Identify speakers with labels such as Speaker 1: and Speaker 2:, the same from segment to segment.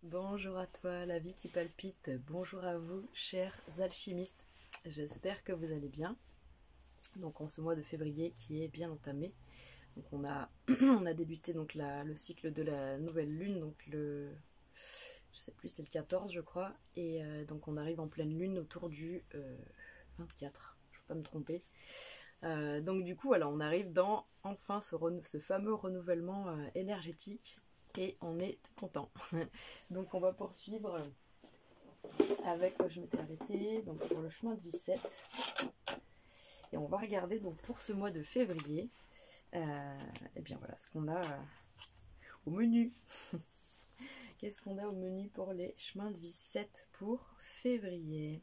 Speaker 1: Bonjour à toi, la vie qui palpite. Bonjour à vous, chers alchimistes. J'espère que vous allez bien. Donc en ce mois de février qui est bien entamé. Donc on a, on a débuté donc le cycle de la nouvelle lune, donc je sais plus, c'était le 14 je crois. Et donc on arrive en pleine lune autour du 24, je ne peux pas me tromper. Donc du coup voilà, on arrive dans enfin ce fameux renouvellement énergétique. Et on est content. Donc on va poursuivre avec, je m'étais arrêtée, donc pour le chemin de vie 7. Et on va regarder donc pour ce mois de février, et bien voilà ce qu'on a au menu. Qu'est-ce qu'on a au menu pour les chemins de vie 7 pour février?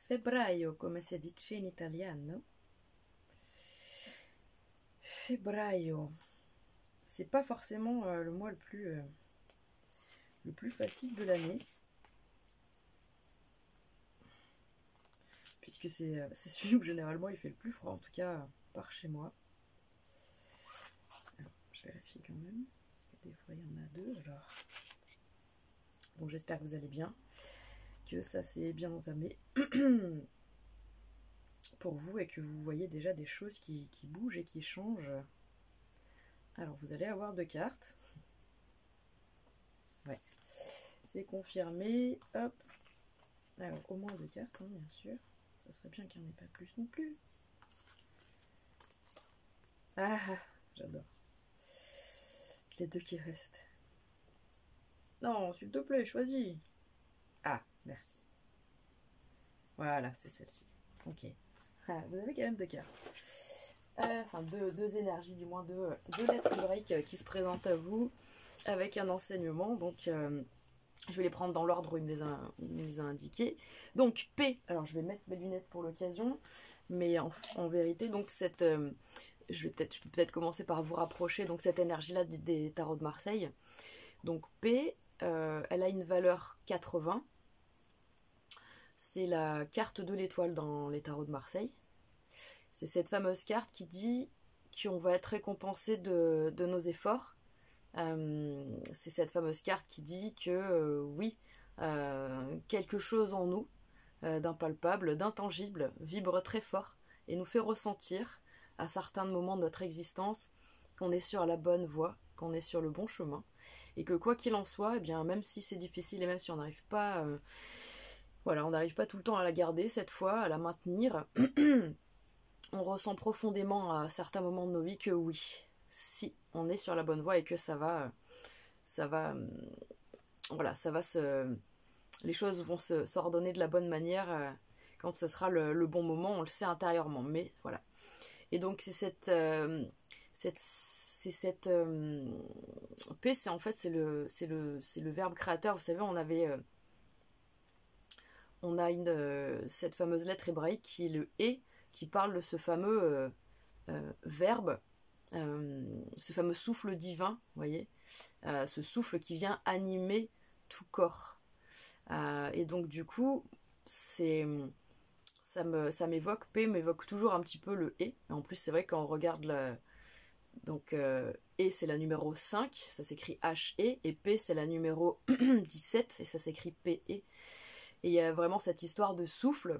Speaker 1: Febbraio, come si dice in italiano. Febbraio, c'est pas forcément le mois le plus facile de l'année, puisque c'est celui où généralement il fait le plus froid, en tout cas par chez moi. Alors, je vérifie quand même, parce que des fois il y en a deux. Alors, bon, j'espère que vous allez bien, que ça s'est bien entamé pour vous et que vous voyez déjà des choses qui bougent et qui changent. Alors vous allez avoir 2 cartes. Ouais, c'est confirmé. Hop. Alors au moins 2 cartes, hein, bien sûr. Ça serait bien qu'il n'y en ait pas plus non plus. Ah, j'adore. Les 2 qui restent. Non, s'il te plaît, choisis. Ah, merci. Voilà, c'est celle-ci. Ok. Ah, vous avez quand même 2 cartes. Enfin, deux énergies, du moins deux lettres hébraïques qui se présentent à vous avec un enseignement. Donc, je vais les prendre dans l'ordre où il me les a indiqués. Donc, P. Alors, je vais mettre mes lunettes pour l'occasion. Mais en vérité, donc, je peux peut-être commencer par vous rapprocher. Donc, cette énergie-là des tarots de Marseille. Donc, P, elle a une valeur 80. C'est la carte de l'étoile dans les tarots de Marseille. C'est cette fameuse carte qui dit qu'on va être récompensé de nos efforts. C'est cette fameuse carte qui dit que oui, quelque chose en nous, d'impalpable, d'intangible, vibre très fort et nous fait ressentir à certains moments de notre existence qu'on est sur la bonne voie, qu'on est sur le bon chemin. Et que quoi qu'il en soit, eh bien, même si c'est difficile et même si on n'arrive pas... voilà, on n'arrive pas tout le temps à la garder cette fois, à la maintenir. On ressent profondément à certains moments de nos vies que oui, si on est sur la bonne voie et que voilà, les choses vont s'ordonner de la bonne manière quand ce sera le bon moment, on le sait intérieurement. Mais voilà. Et donc c'est cette P, c'est en fait c'est le verbe créateur. Vous savez, on a cette fameuse lettre hébraïque qui est le E, qui parle de ce fameux verbe, ce fameux souffle divin, vous voyez, ce souffle qui vient animer tout corps. Et donc du coup, ça m'évoque, P m'évoque toujours un petit peu le E. Et en plus, c'est vrai quand on regarde donc E, c'est la numéro 5, ça s'écrit H-E, et P, c'est la numéro 17, et ça s'écrit P-E. Et il y a vraiment cette histoire de souffle.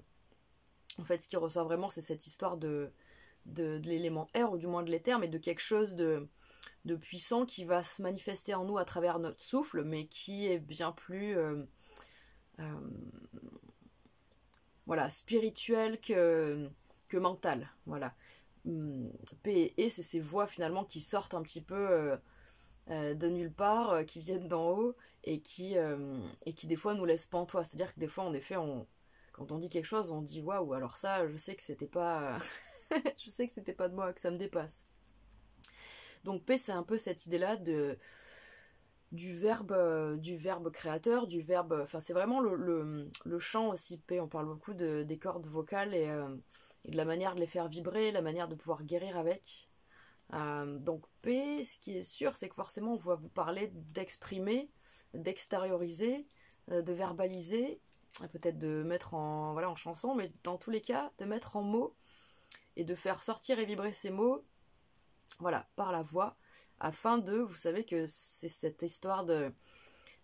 Speaker 1: En fait, ce qui ressort vraiment, c'est cette histoire de l'élément air, ou du moins de l'éther, mais de quelque chose de puissant qui va se manifester en nous à travers notre souffle, mais qui est bien plus voilà, spirituel que mental. Voilà. P et E, c'est ces voix finalement qui sortent un petit peu de nulle part, qui viennent d'en haut et qui des fois nous laissent pantois. C'est-à-dire que des fois, en effet, quand on dit quelque chose, on dit waouh, alors ça, je sais que c'était pas je sais que c'était pas de moi, que ça me dépasse. Donc P, c'est un peu cette idée-là du verbe créateur, du verbe, enfin c'est vraiment le chant aussi. P, on parle beaucoup des cordes vocales et de la manière de les faire vibrer, la manière de pouvoir guérir avec. Donc P, ce qui est sûr, c'est que forcément on va vous parler d'exprimer, d'extérioriser, de verbaliser, peut-être de mettre en chanson, mais dans tous les cas, de mettre en mots et de faire sortir et vibrer ces mots, voilà, par la voix, afin de, vous savez que c'est cette histoire de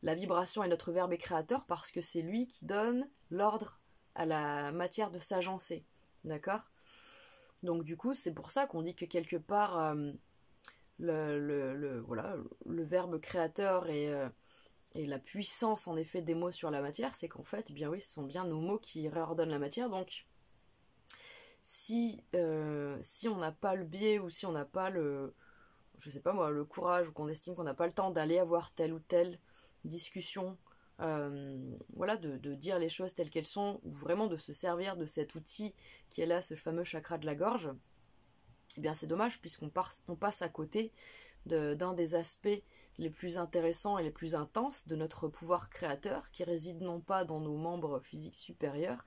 Speaker 1: la vibration est notre verbe est créateur parce que c'est lui qui donne l'ordre à la matière de s'agencer, d'accord? Donc du coup, c'est pour ça qu'on dit que quelque part, voilà, le verbe créateur et la puissance en effet des mots sur la matière, c'est qu'en fait, eh bien oui, ce sont bien nos mots qui réordonnent la matière. Donc si on n'a pas le biais ou si on n'a pas je sais pas moi, le courage ou qu'on estime qu'on n'a pas le temps d'aller avoir telle ou telle discussion, voilà, de dire les choses telles qu'elles sont, ou vraiment de se servir de cet outil qui est là, ce fameux chakra de la gorge, eh bien c'est dommage puisqu'on passe à côté d'un des aspects les plus intéressants et les plus intenses de notre pouvoir créateur, qui réside non pas dans nos membres physiques supérieurs,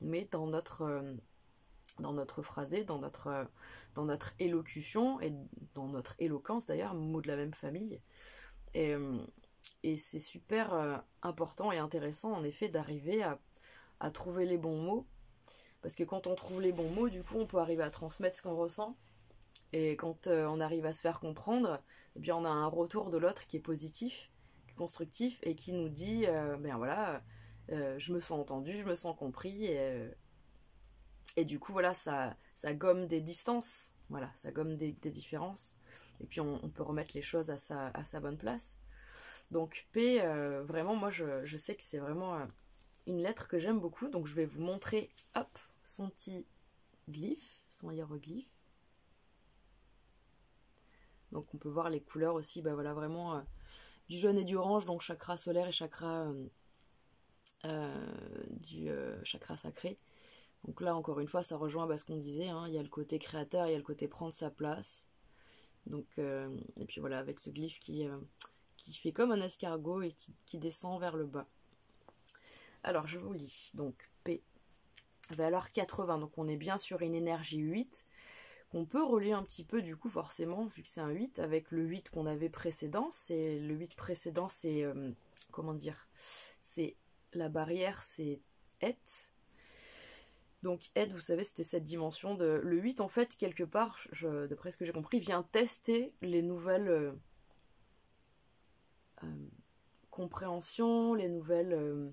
Speaker 1: mais dans notre phrasé, dans notre élocution et dans notre éloquence d'ailleurs, mots de la même famille. Et c'est super important et intéressant en effet d'arriver à trouver les bons mots, parce que quand on trouve les bons mots, du coup on peut arriver à transmettre ce qu'on ressent, et quand on arrive à se faire comprendre, eh bien on a un retour de l'autre qui est positif, qui est constructif, et qui nous dit ben voilà, je me sens entendu, je me sens compris, et du coup voilà, ça gomme des distances, voilà, ça gomme des différences, et puis on peut remettre les choses à sa bonne place. Donc P, vraiment moi je sais que c'est vraiment une lettre que j'aime beaucoup, donc je vais vous montrer hop, son petit glyphe, son hiéroglyphe. Donc on peut voir les couleurs aussi, bah voilà, vraiment du jaune et du orange, donc chakra solaire et chakra du chakra sacré. Donc là encore une fois ça rejoint ce qu'on disait, hein, il y a le côté créateur, il y a le côté prendre sa place. Donc et puis voilà, avec ce glyphe qui fait comme un escargot et qui descend vers le bas. Alors je vous lis, donc P, valeur 80, donc on est bien sur une énergie 8, qu'on peut relier un petit peu du coup forcément, vu que c'est un 8, avec le 8 qu'on avait précédent. Le 8 précédent, c'est, comment dire, c'est la barrière, c'est Et. Donc Et, vous savez, c'était cette dimension de... Le 8, en fait, quelque part, d'après ce que j'ai compris, vient tester les nouvelles compréhensions, les nouvelles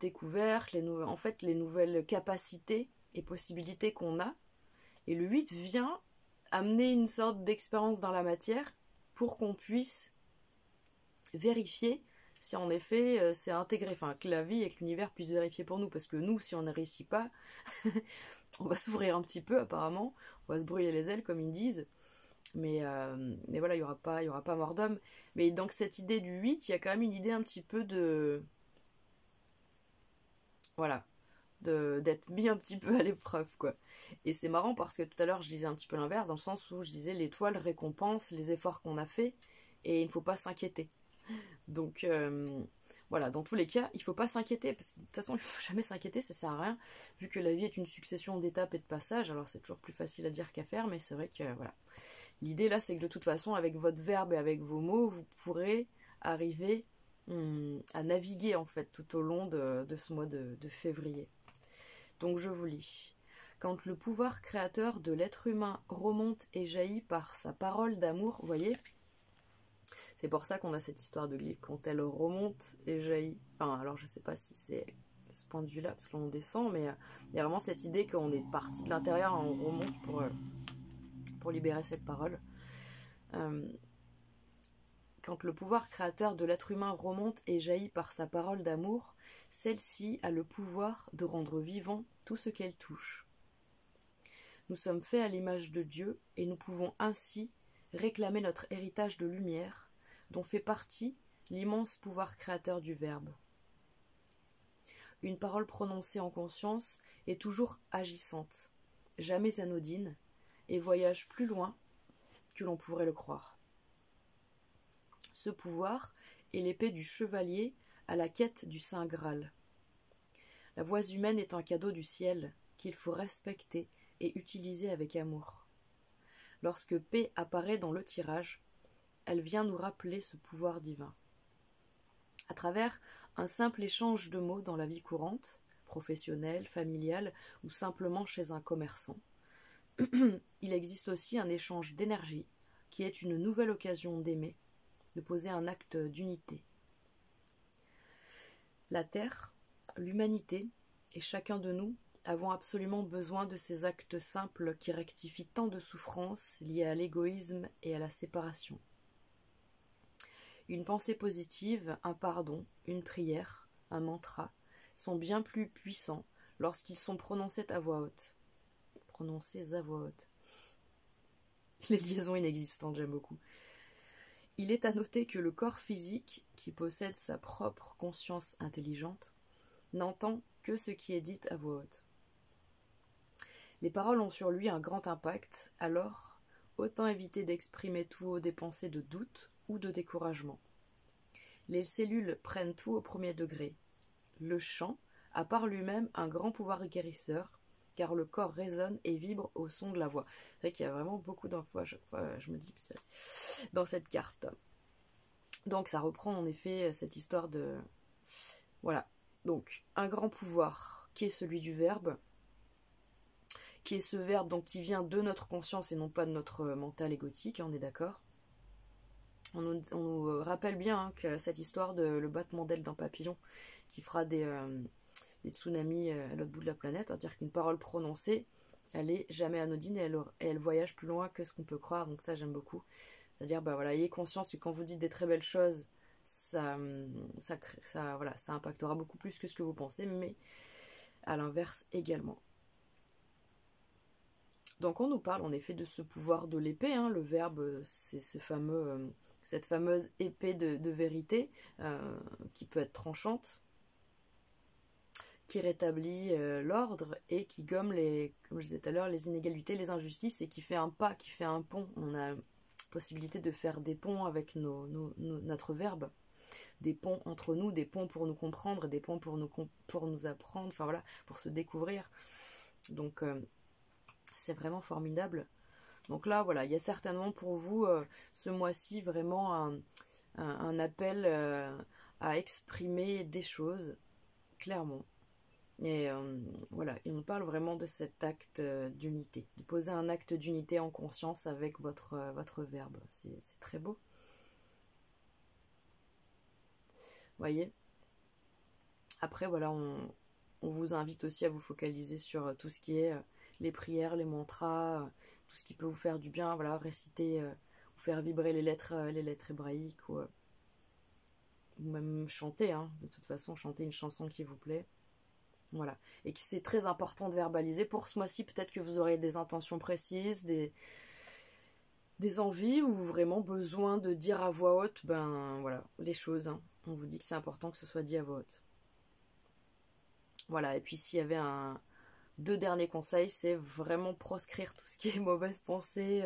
Speaker 1: découvertes, en fait, les nouvelles capacités et possibilités qu'on a. Et le 8 vient amener une sorte d'expérience dans la matière pour qu'on puisse vérifier si en effet c'est intégré, enfin que la vie et que l'univers puissent vérifier pour nous, parce que nous, si on ne réussit pas, on va s'ouvrir un petit peu apparemment, on va se brûler les ailes comme ils disent, mais voilà, il y aura pas mort d'homme. Mais donc cette idée du 8, il y a quand même une idée un petit peu de... Voilà, d'être mis un petit peu à l'épreuve, quoi. Et c'est marrant parce que tout à l'heure je disais un petit peu l'inverse, dans le sens où je disais l'étoile récompense les efforts qu'on a fait et il ne faut pas s'inquiéter. Donc voilà, dans tous les cas, il ne faut pas s'inquiéter, parce que de toute façon il ne faut jamais s'inquiéter, ça sert à rien, vu que la vie est une succession d'étapes et de passages. Alors c'est toujours plus facile à dire qu'à faire, mais c'est vrai que voilà. L'idée là, c'est que de toute façon, avec votre verbe et avec vos mots, vous pourrez arriver à naviguer en fait tout au long de ce mois de février. Donc je vous lis. Quand le pouvoir créateur de l'être humain remonte et jaillit par sa parole d'amour, vous voyez, c'est pour ça qu'on a cette histoire de glyphe, quand elle remonte et jaillit. Enfin, alors je sais pas si c'est ce point de vue-là, parce que là on descend, mais il y a vraiment cette idée qu'on est parti de l'intérieur, on remonte pour libérer cette parole. Quand le pouvoir créateur de l'être humain remonte et jaillit par sa parole d'amour, celle-ci a le pouvoir de rendre vivant tout ce qu'elle touche. Nous sommes faits à l'image de Dieu et nous pouvons ainsi réclamer notre héritage de lumière, dont fait partie l'immense pouvoir créateur du Verbe. Une parole prononcée en conscience est toujours agissante, jamais anodine, et voyage plus loin que l'on pourrait le croire. Ce pouvoir est l'épée du chevalier à la quête du Saint Graal. La voix humaine est un cadeau du ciel qu'il faut respecter et utiliser avec amour. Lorsque P apparaît dans le tirage, elle vient nous rappeler ce pouvoir divin. À travers un simple échange de mots dans la vie courante, professionnelle, familiale ou simplement chez un commerçant, il existe aussi un échange d'énergie qui est une nouvelle occasion d'aimer, de poser un acte d'unité. La Terre, l'humanité et chacun de nous avons absolument besoin de ces actes simples qui rectifient tant de souffrances liées à l'égoïsme et à la séparation. Une pensée positive, un pardon, une prière, un mantra sont bien plus puissants lorsqu'ils sont prononcés à voix haute. Prononcés à voix haute. Les liaisons inexistantes, j'aime beaucoup. Il est à noter que le corps physique, qui possède sa propre conscience intelligente, n'entend que ce qui est dit à voix haute. Les paroles ont sur lui un grand impact, alors autant éviter d'exprimer tout haut des pensées de doute ou de découragement. Les cellules prennent tout au premier degré. Le chant a par lui-même un grand pouvoir guérisseur, car le corps résonne et vibre au son de la voix. C'est vrai qu'il y a vraiment beaucoup d'infos à chaque fois, je me dis, dans cette carte. Donc ça reprend en effet cette histoire de... Voilà. Donc, un grand pouvoir qui est celui du verbe, qui est ce verbe donc, qui vient de notre conscience et non pas de notre mental égotique, on est d'accord. On nous rappelle bien hein, que cette histoire de le battement d'aile d'un papillon qui fera des tsunamis à l'autre bout de la planète, c'est-à-dire qu'une parole prononcée, elle est jamais anodine et elle voyage plus loin que ce qu'on peut croire, donc ça j'aime beaucoup. C'est-à-dire, bah voilà, ayez conscience que quand vous dites des très belles choses, ça impactera beaucoup plus que ce que vous pensez, mais à l'inverse également. Donc on nous parle en effet de ce pouvoir de l'épée, hein, le verbe, c'est cette fameuse épée de vérité qui peut être tranchante, qui rétablit l'ordre et qui gomme comme je disais tout à l'heure, les inégalités, les injustices et qui fait un pas, qui fait un pont. On a possibilité de faire des ponts avec notre verbe, des ponts entre nous, des ponts pour nous comprendre, des ponts pour nous apprendre, enfin voilà, pour se découvrir. Donc c'est vraiment formidable. Donc là voilà, il y a certainement pour vous ce mois-ci vraiment un appel à exprimer des choses clairement. Et voilà, il nous parle vraiment de cet acte d'unité, de poser un acte d'unité en conscience avec votre verbe. C'est très beau. Voyez. Après, voilà, on vous invite aussi à vous focaliser sur tout ce qui est les prières, les mantras, tout ce qui peut vous faire du bien. Voilà, réciter, vous faire vibrer les lettres hébraïques ou même chanter. Hein, de toute façon, chanter une chanson qui vous plaît. Voilà, et que c'est très important de verbaliser. Pour ce mois-ci, peut-être que vous aurez des intentions précises, des envies ou vraiment besoin de dire à voix haute, ben voilà, les choses. Hein. On vous dit que c'est important que ce soit dit à voix haute. Voilà, et puis s'il y avait deux derniers conseils, c'est vraiment proscrire tout ce qui est mauvaise pensée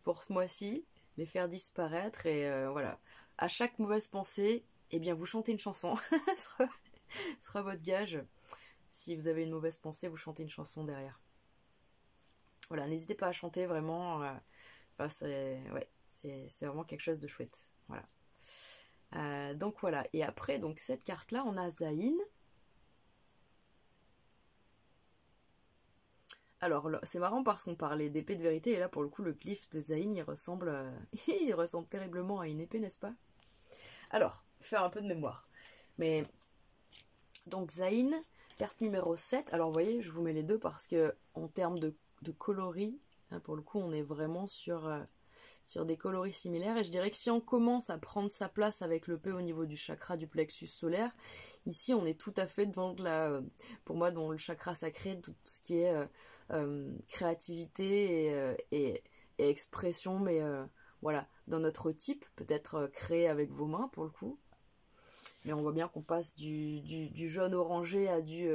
Speaker 1: pour ce mois-ci, les faire disparaître et voilà. À chaque mauvaise pensée, eh bien vous chantez une chanson, ce sera votre gage. Si vous avez une mauvaise pensée, vous chantez une chanson derrière. Voilà, n'hésitez pas à chanter vraiment. Enfin, c'est vraiment quelque chose de chouette. Voilà. Donc voilà. Et après, donc cette carte-là, on a Zayn. Alors, c'est marrant parce qu'on parlait d'épée de vérité, et là, pour le coup, le glyphe de Zayn, il ressemble terriblement à une épée, n'est-ce pas? Alors, faire un peu de mémoire. Mais, donc Zayn, carte numéro 7. Alors, vous voyez, je vous mets les deux parce que, en termes de coloris, hein, pour le coup, on est vraiment sur des coloris similaires. Et je dirais que si on commence à prendre sa place avec le P au niveau du chakra du plexus solaire, ici, on est tout à fait dans pour moi, dans le chakra sacré, tout ce qui est créativité et expression, mais voilà, dans notre type, peut-être créé avec vos mains, pour le coup. Mais on voit bien qu'on passe du jaune orangé à du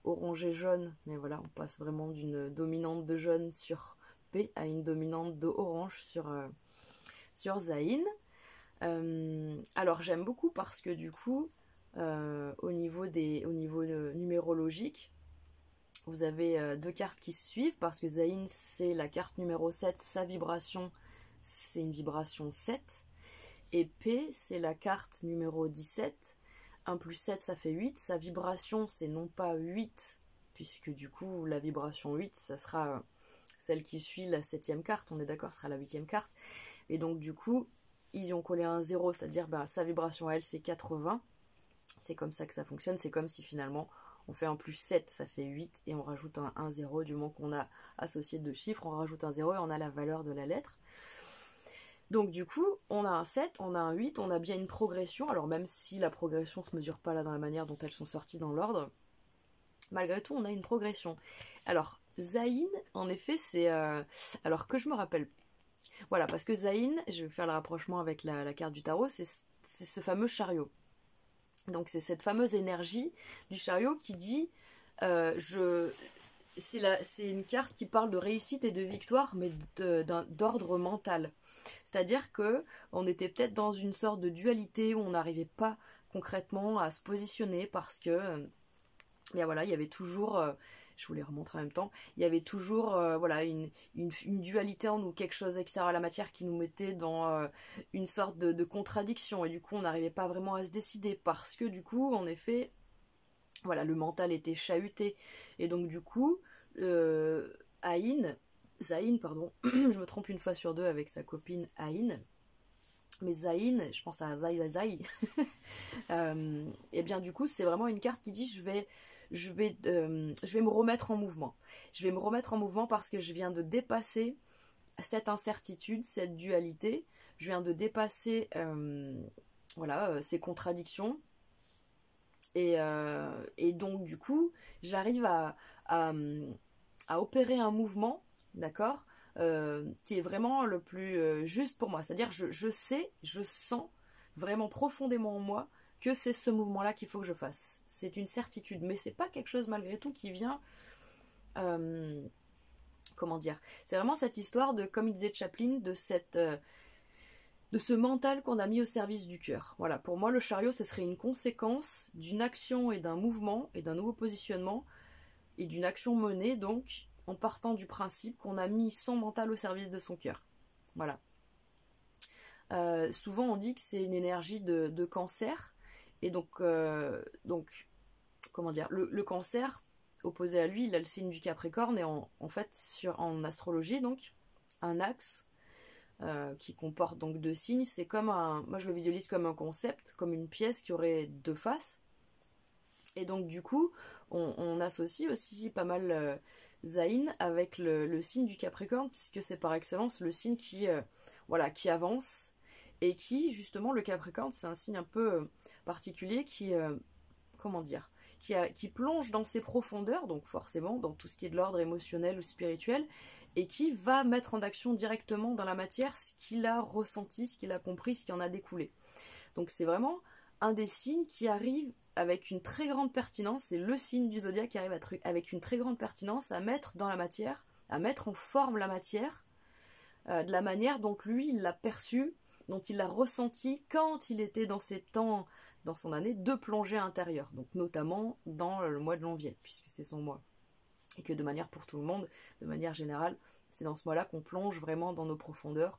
Speaker 1: orangé jaune. Mais voilà, on passe vraiment d'une dominante de jaune sur P à une dominante de orange sur Zayn. Alors j'aime beaucoup parce que du coup, au niveau numérologique, vous avez deux cartes qui se suivent parce que Zayn c'est la carte numéro 7, sa vibration c'est une vibration 7. Et P, c'est la carte numéro 17. 1 plus 7, ça fait 8. Sa vibration, c'est non pas 8, puisque du coup, la vibration 8, ça sera celle qui suit la 7e carte, on est d'accord, sera la 8e carte. Et donc du coup, ils y ont collé un 0, c'est-à-dire sa vibration à elle c'est 80. C'est comme ça que ça fonctionne, c'est comme si finalement on fait un plus 7, ça fait 8, et on rajoute un 0, du moment qu'on a associé 2 chiffres, on rajoute un 0 et on a la valeur de la lettre. Donc du coup, on a un 7, on a un 8, on a bien une progression, alors même si la progression ne se mesure pas là dans la manière dont elles sont sorties dans l'ordre, malgré tout on a une progression. Alors Zayn, en effet, c'est... alors que je me rappelle... Voilà, parce que Zayn, je vais faire le rapprochement avec la carte du tarot, c'est ce fameux chariot. Donc c'est cette fameuse énergie du chariot qui dit... c'est une carte qui parle de réussite et de victoire, mais d'ordre mental. C'est-à-dire que on était peut-être dans une sorte de dualité où on n'arrivait pas concrètement à se positionner parce que, bien voilà, il y avait toujours, je vous les remontre en même temps, il y avait toujours voilà, une dualité en nous, quelque chose extérieur à la matière qui nous mettait dans une sorte de contradiction, et du coup on n'arrivait pas vraiment à se décider parce que du coup, en effet, voilà, le mental était chahuté, et donc du coup, Zayn, pardon, je me trompe une fois sur deux avec sa copine Aïn, mais Zayn, je pense à Zai, et bien du coup c'est vraiment une carte qui dit je vais me remettre en mouvement. Je vais me remettre en mouvement parce que je viens de dépasser cette incertitude, cette dualité, je viens de dépasser voilà, ces contradictions, et donc du coup j'arrive à opérer un mouvement, d'accord, qui est vraiment le plus juste pour moi. C'est-à-dire je sais, je sens vraiment profondément en moi que c'est ce mouvement-là qu'il faut que je fasse. C'est une certitude, mais c'est pas quelque chose malgré tout qui vient... comment dire, c'est vraiment cette histoire de, comme il disait Chaplin, de ce mental qu'on a mis au service du cœur. Voilà, pour moi le chariot, ce serait une conséquence d'une action et d'un mouvement et d'un nouveau positionnement et d'une action menée, donc en partant du principe qu'on a mis son mental au service de son cœur. Voilà. Souvent on dit que c'est une énergie de cancer, et donc comment dire, le cancer, opposé à lui, il a le signe du Capricorne, et en fait, en astrologie, donc, un axe qui comporte donc 2 signes, c'est comme moi je le visualise comme un concept, comme une pièce qui aurait 2 faces, et donc du coup, on associe aussi pas mal Zayn avec le signe du Capricorne, puisque c'est par excellence le signe voilà, qui avance, et qui, justement, le Capricorne, c'est un signe un peu particulier qui, comment dire, qui plonge dans ses profondeurs, donc forcément dans tout ce qui est de l'ordre émotionnel ou spirituel, et qui va mettre en action directement dans la matière ce qu'il a ressenti, ce qu'il a compris, ce qui en a découlé. Donc c'est vraiment un des signes qui arrive avec une très grande pertinence, c'est le signe du zodiaque qui arrive avec une très grande pertinence à mettre dans la matière, à mettre en forme la matière, de la manière dont lui il l'a perçu, dont il l'a ressenti quand il était dans ses temps, dans son année de plongée intérieure, donc notamment dans le mois de janvier, puisque c'est son mois. Et que de manière pour tout le monde, de manière générale, c'est dans ce mois-là qu'on plonge vraiment dans nos profondeurs,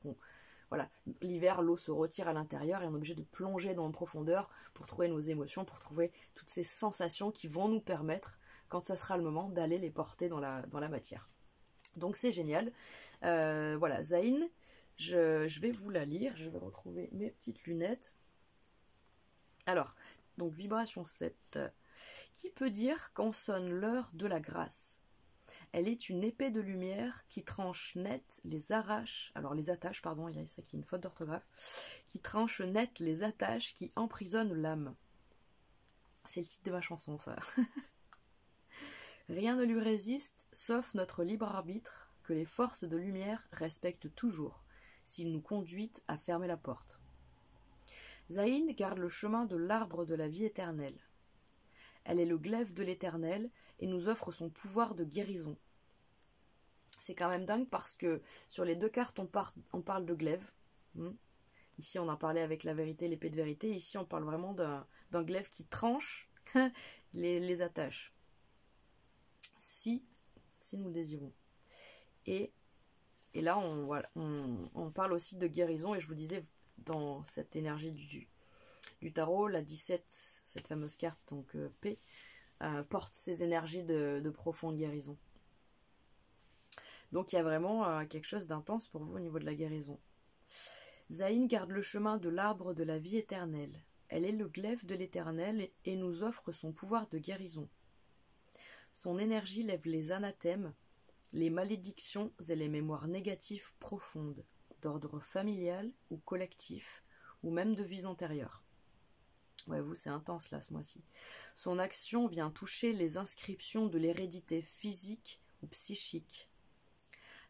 Speaker 1: voilà, l'hiver, l'eau se retire à l'intérieur et on est obligé de plonger dans nos profondeurs pour trouver nos émotions, pour trouver toutes ces sensations qui vont nous permettre, quand ça sera le moment, d'aller les porter dans la matière. Donc c'est génial. Voilà, Zayn, je vais vous la lire, je vais retrouver mes petites lunettes. Alors, donc vibration 7, qui peut dire quand sonne l'heure de la grâce. Elle est une épée de lumière qui tranche net les attaches, pardon, il y a ça qui est une faute d'orthographe, qui tranche net les attaches qui emprisonnent l'âme. C'est le titre de ma chanson, ça. Rien ne lui résiste, sauf notre libre arbitre, que les forces de lumière respectent toujours, s'il nous conduit à fermer la porte. Zayn garde le chemin de l'arbre de la vie éternelle. Elle est le glaive de l'éternel et nous offre son pouvoir de guérison. C'est quand même dingue parce que sur les 2 cartes, on parle de glaive. Ici, on en parlait avec la vérité, l'épée de vérité. Ici, on parle vraiment d'un glaive qui tranche les attaches. Si nous le désirons. Et là, on parle aussi de guérison. Et je vous disais, dans cette énergie du tarot, la 17, cette fameuse carte, donc P, porte ces énergies de profonde guérison. Donc il y a vraiment quelque chose d'intense pour vous au niveau de la guérison. Zayn garde le chemin de l'arbre de la vie éternelle. Elle est le glaive de l'Éternel et nous offre son pouvoir de guérison. Son énergie lève les anathèmes, les malédictions et les mémoires négatives profondes, d'ordre familial ou collectif, ou même de vies antérieures. Ouais, vous, c'est intense là ce mois-ci. Son action vient toucher les inscriptions de l'hérédité physique ou psychique.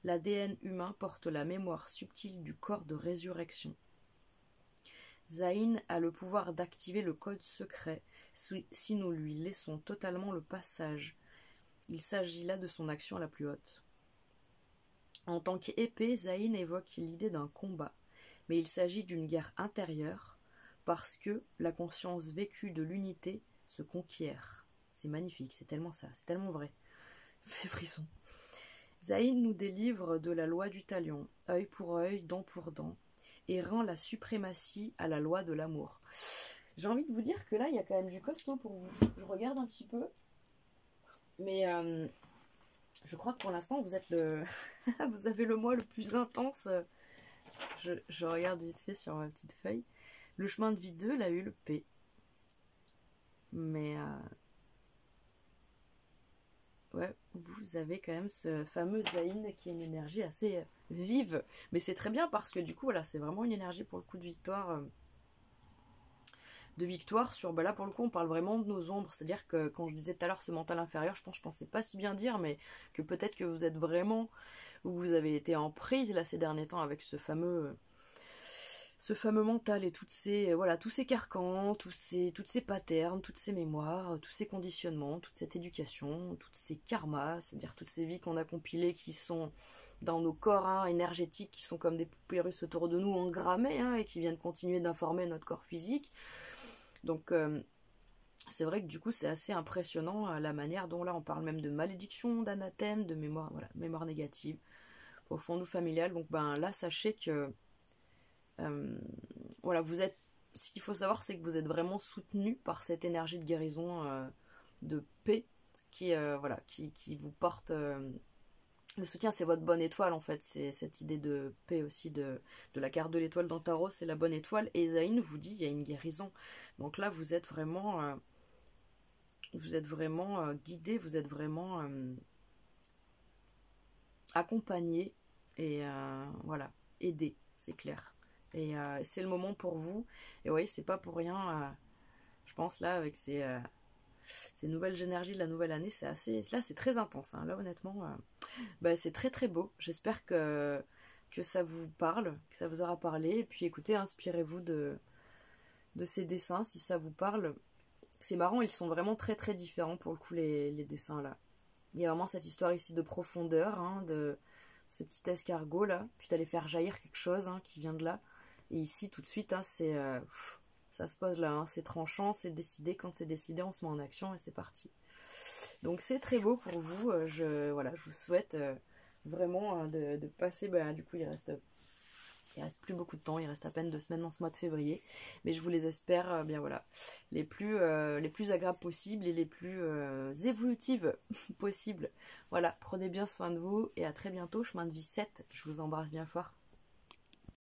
Speaker 1: L'ADN humain porte la mémoire subtile du corps de résurrection. Zayn a le pouvoir d'activer le code secret si nous lui laissons totalement le passage. Il s'agit là de son action la plus haute. En tant qu'épée, Zayn évoque l'idée d'un combat, mais il s'agit d'une guerre intérieure parce que la conscience vécue de l'unité se conquiert. C'est magnifique, c'est tellement ça, c'est tellement vrai. Fait frisson. Zayn nous délivre de la loi du talion, œil pour œil, dent pour dent, et rend la suprématie à la loi de l'amour. J'ai envie de vous dire que là, il y a quand même du costaud pour vous. Je regarde un petit peu, mais je crois que pour l'instant, vous êtes le... vous avez le mois le plus intense. Je regarde vite fait sur ma petite feuille. Le chemin de vie 2, la P. Mais ouais, vous avez quand même ce fameux Zayn qui est une énergie assez vive. Mais c'est très bien parce que du coup, voilà, c'est vraiment une énergie pour le coup de victoire. De victoire sur, là pour le coup on parle vraiment de nos ombres, c'est-à-dire que quand je disais tout à l'heure ce mental inférieur, je pensais pas si bien dire, mais que peut-être que vous êtes vraiment, ou vous avez été en prise là ces derniers temps avec ce fameux mental et tous ces carcans, toutes ces patterns, toutes ces mémoires, tous ces conditionnements, toute cette éducation, toutes ces karmas, c'est-à-dire toutes ces vies qu'on a compilées qui sont dans nos corps énergétiques, qui sont comme des poupées russes autour de nous engrammées et qui viennent continuer d'informer notre corps physique. Donc c'est vrai que du coup c'est assez impressionnant la manière dont là on parle même de malédiction, d'anathème, de mémoire, voilà, mémoire négative, profonde ou familiale. Donc là sachez que voilà, vous êtes, ce qu'il faut savoir c'est que vous êtes vraiment soutenu par cette énergie de guérison de paix qui vous porte le soutien. C'est votre bonne étoile en fait, c'est cette idée de paix aussi de la carte de l'étoile dans le tarot, c'est la bonne étoile, et Zayn vous dit il y a une guérison. Donc là vous êtes vraiment guidé, vous êtes vraiment accompagné et voilà, aidé, c'est clair. Et c'est le moment pour vous, et oui, c'est pas pour rien, je pense là avec ces nouvelles énergies de la nouvelle année, c'est très intense, là honnêtement c'est très très beau. J'espère que ça vous parle, que ça vous aura parlé, et puis écoutez, inspirez-vous de ces dessins si ça vous parle. C'est marrant, ils sont vraiment très très différents pour le coup les dessins là. Il y a vraiment cette histoire ici de profondeur, de ce petit escargot là, puis d'aller faire jaillir quelque chose qui vient de là, et ici tout de suite c'est ça se pose là, c'est tranchant, c'est décidé, quand c'est décidé on se met en action et c'est parti. Donc c'est très beau pour vous, je vous souhaite vraiment de passer, du coup il reste plus beaucoup de temps, il reste à peine 2 semaines dans ce mois de février, mais je vous les espère les plus agréables possibles et les plus évolutives possibles. Voilà, prenez bien soin de vous et à très bientôt, chemin de vie 7, je vous embrasse bien fort.